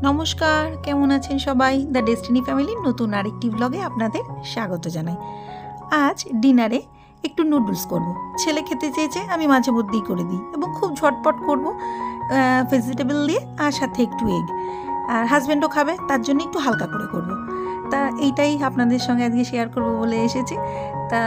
নমস্কার, কেমন আছেন সবাই? দ্য ডেস্টিনি ফ্যামিলির নতুন আরেকটি ব্লগে আপনাদের স্বাগত জানাই। আজ ডিনারে একটু নুডলস করব। ছেলে খেতে চেয়েছে, আমি মাঝে মধ্যেই করে দিই এবং খুব ঝটপট করব, ভেজিটেবল দিয়ে আর সাথে একটু এগ। আর হাজব্যান্ডও খাবে, তার জন্য একটু হালকা করে করব। তা এইটাই আপনাদের সঙ্গে আজকে শেয়ার করব বলে এসেছি। তা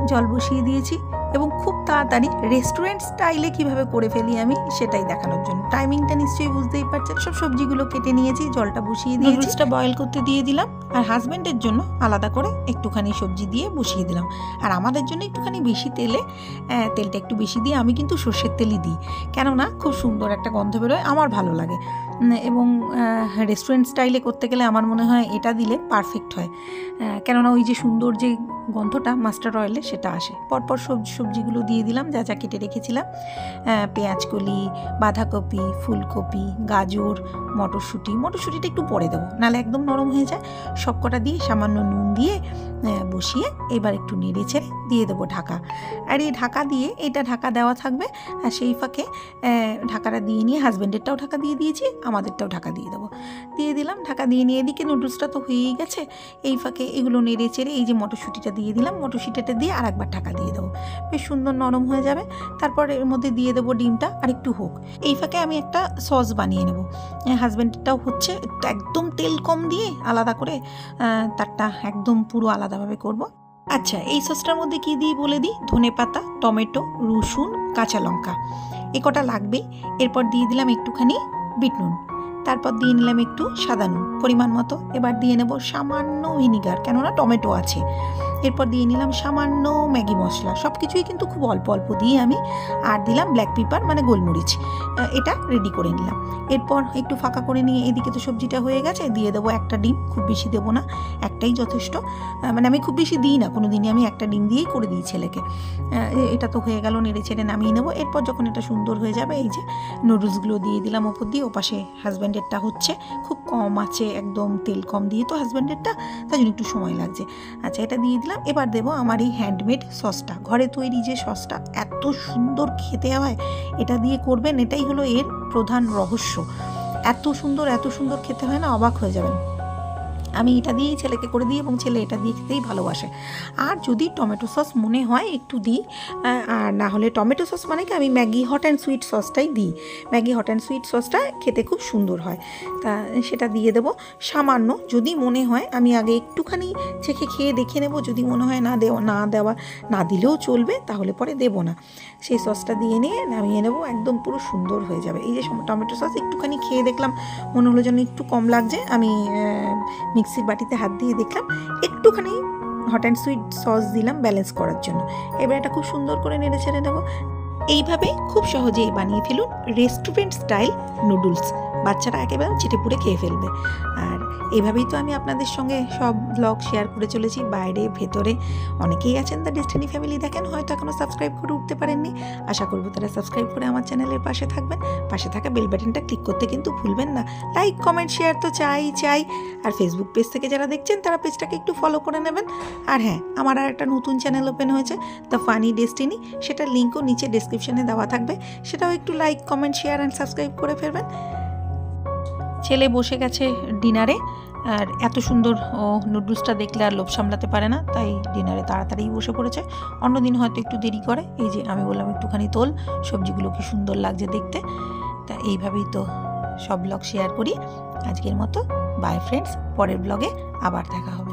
জল বসিয়ে দিয়েছি এবং খুব তাড়াতাড়ি রেস্টুরেন্ট স্টাইলে কিভাবে করে ফেলি আমি সেটাই দেখানোর জন্য। টাইমিংটা নিশ্চয়ই বুঝতেই পারছেন। সব সবজিগুলো কেটে নিয়েছি, জলটা বসিয়ে দিয়ে নুডলসটা বয়েল করতে দিয়ে দিলাম। আর হাজব্যান্ডের জন্য আলাদা করে একটুখানি সবজি দিয়ে বসিয়ে দিলাম। আর আমাদের জন্য একটুখানি বেশি তেলটা একটু বেশি দিয়ে, আমি কিন্তু সর্ষের তেলই দিই, কেননা খুব সুন্দর একটা গন্ধ বেরোয়, আমার ভালো লাগে। এবং রেস্টুরেন্ট স্টাইলে করতে গেলে আমার মনে হয় এটা দিলে পারফেক্ট হয়, কেননা ওই যে সুন্দর যে গন্ধটা মাস্টার্ড অয়েলে সেটা আসে। পরপর সবজিগুলো দিয়ে দিলাম, যা যা কেটে রেখেছিলাম। পেঁয়াজকলি, বাঁধাকপি, ফুলকপি, গাজর, মটরশুঁটিটা একটু পরে দেবো, নাহলে একদম নরম হয়ে যায়। সব কটা দিয়ে সামান্য নুন দিয়ে বসিয়ে এবার একটু নেড়ে ছেড়ে দিয়ে দেবো ঢাকা। আর এই ঢাকা দিয়ে, এটা ঢাকা দেওয়া থাকবে। আর সেই ফাঁকে ঢাকাটা দিয়ে নিয়ে, হাজব্যান্ডেরটাও ঢাকা দিয়ে দিয়েছি, আমাদেরটাও ঢাকা দিয়ে দেবো। দিয়ে দিলাম, ঢাকা দিয়ে নিয়ে এদিকে নুডলসটা তো হয়েই গেছে। এই ফাঁকে এগুলো নেড়ে চেড়ে এই যে মটরশুঁটিটা দিয়ে দিলাম, মটরশুঁটিটা দিয়ে আর একবার ঢাকা দিয়ে দেবো, বেশ সুন্দর নরম হয়ে যাবে। তারপর এর মধ্যে দিয়ে দেবো ডিমটা, আর একটু হোক। এই ফাঁকে আমি একটা সস বানিয়ে নেব। হাজব্যান্ডেরটাও হচ্ছে, একদম তেল কম দিয়ে আলাদা করে তারটা একদম পুরো আলাদাভাবে করব। আচ্ছা, এই সসটার মধ্যে কী দিই বলে দিই। ধনেপাতা, টমেটো, রসুন, কাঁচা লঙ্কা, এ কটা লাগবেই। এরপর দিয়ে দিলাম একটুখানি বিট নুন, তারপর দিয়ে নিলাম একটু সাদা নুন পরিমাণ মতো। এবার দিয়ে নেব সামান্য ভিনিগার, কেননা টমেটো আছে। এরপর দিয়ে নিলাম সামান্য ম্যাগি মশলা, সব কিছুই কিন্তু খুব অল্প অল্প দিয়ে আমি। আর দিলাম ব্ল্যাক পেপার মানে গোলমরিচ। এটা রেডি করে নিলাম। এরপর একটু ফাঁকা করে নিয়ে, এদিকে তো সবজিটা হয়ে গেছে, দিয়ে দেবো একটা ডিম। খুব বেশি দেবো না, একটাই যথেষ্ট। মানে আমি খুব বেশি দিই না কোনো দিনই, আমি একটা ডিম দিয়েই করে দিই ছেলেকে। এটা তো হয়ে গেল, নেড়ে ছেড়ে নামিয়ে নেবো। এরপর যখন এটা সুন্দর হয়ে যাবে, এই যে নুডলসগুলো দিয়ে দিলাম ওপর দিয়ে। ওপাশে হাজব্যান্ডেরটা হচ্ছে, খুব কম আছে, একদম তেল কম দিয়ে তো হাজব্যান্ডেরটা, তার জন্য একটু সময় লাগছে। আচ্ছা, এটা দিয়ে দিলাম। এবার দেবো আমার এই হ্যান্ডমেড সসটা, ঘরে তৈরি যে সসটা, এত সুন্দর খেতে হয়। এটা দিয়ে করবেন, এটাই হলো এর প্রধান রহস্য। এত সুন্দর খেতে হয় না, অবাক হয়ে যাবেন। আমি এটা দিয়েই ছেলেকে করে দিই এবং ছেলে এটা দিয়ে খেতেই ভালোবাসে। আর যদি টমেটো সস মনে হয় একটু দিই, আর না হলে টমেটো সস মানে কি, আমি ম্যাগি হট অ্যান্ড সুইট সসটাই দিই। ম্যাগি হট অ্যান্ড সুইট সসটা খেতে খুব সুন্দর হয়। তা সেটা দিয়ে দেবো সামান্য। যদি মনে হয়, আমি আগে একটুখানি চেখে খেয়ে দেখে নেব, যদি মনে হয় না দিলেও চলবে, তাহলে পরে দেবো না। সেই সসটা দিয়ে নিয়ে নামিয়ে নেবো, একদম পুরো সুন্দর হয়ে যাবে। এই যে টমেটো সস একটুখানি খেয়ে দেখলাম, মনে হলো যেন একটু কম লাগছে। আমি মিক্সির বাটিতে হাত দিয়ে দেখলাম, একটুখানি হট অ্যান্ড সুইট সস দিলাম ব্যালেন্স করার জন্য। এবার এটা খুব সুন্দর করে নেড়ে ছেড়ে দেবো। এইভাবে খুব সহজেই বানিয়ে ফেলুন রেস্টুরেন্ট স্টাইল নুডলস। বাচ্চারা একেবারে চেটেপুটে খেয়ে ফেলবে। আর এইভাবেই তো আমি আপনাদের সঙ্গে সব ব্লগ শেয়ার করে চলেছি, বাইরে ভেতরে। অনেকেই আছেন দ্য ডেস্টিনি ফ্যামিলি দেখেন, হয়তো এখনও সাবস্ক্রাইব করে উঠতে পারেননি। আশা করবো তারা সাবস্ক্রাইব করে আমার চ্যানেলের পাশে থাকবেন। পাশে থাকা বেল বাটনটা ক্লিক করতে কিন্তু ভুলবেন না। লাইক, কমেন্ট, শেয়ার তো চাই। আর ফেসবুক পেজ থেকে যারা দেখছেন, তারা পেজটাকে একটু ফলো করে নেবেন। আর হ্যাঁ, আমার আর একটা নতুন চ্যানেল ওপেন হয়েছে, দ্য ফানি ডেস্টিনি। সেটার লিঙ্কও নিচে ডেসক্রিপশনে দেওয়া থাকবে, সেটাও একটু like, comment, share and subscribe করে ফেলবেন। ছেলে বসে গেছে ডিনারে, আর এত সুন্দর নুডলসটা দেখলে আর লোভ সামলাতে পারে না, তাই ডিনারে তাড়াতাড়ি বসে পড়েছে। অন্যদিন হয়তো একটু দেরি করে। এই যে আমি বললাম একটুখানি তোল, সবজিগুলো কি সুন্দর লাগছে দেখতে। তা এইভাবেই তো সব ব্লগ শেয়ার করি। আজকের মতো বাই ফ্রেন্ডস, পরের ব্লগে আবার দেখা হবে।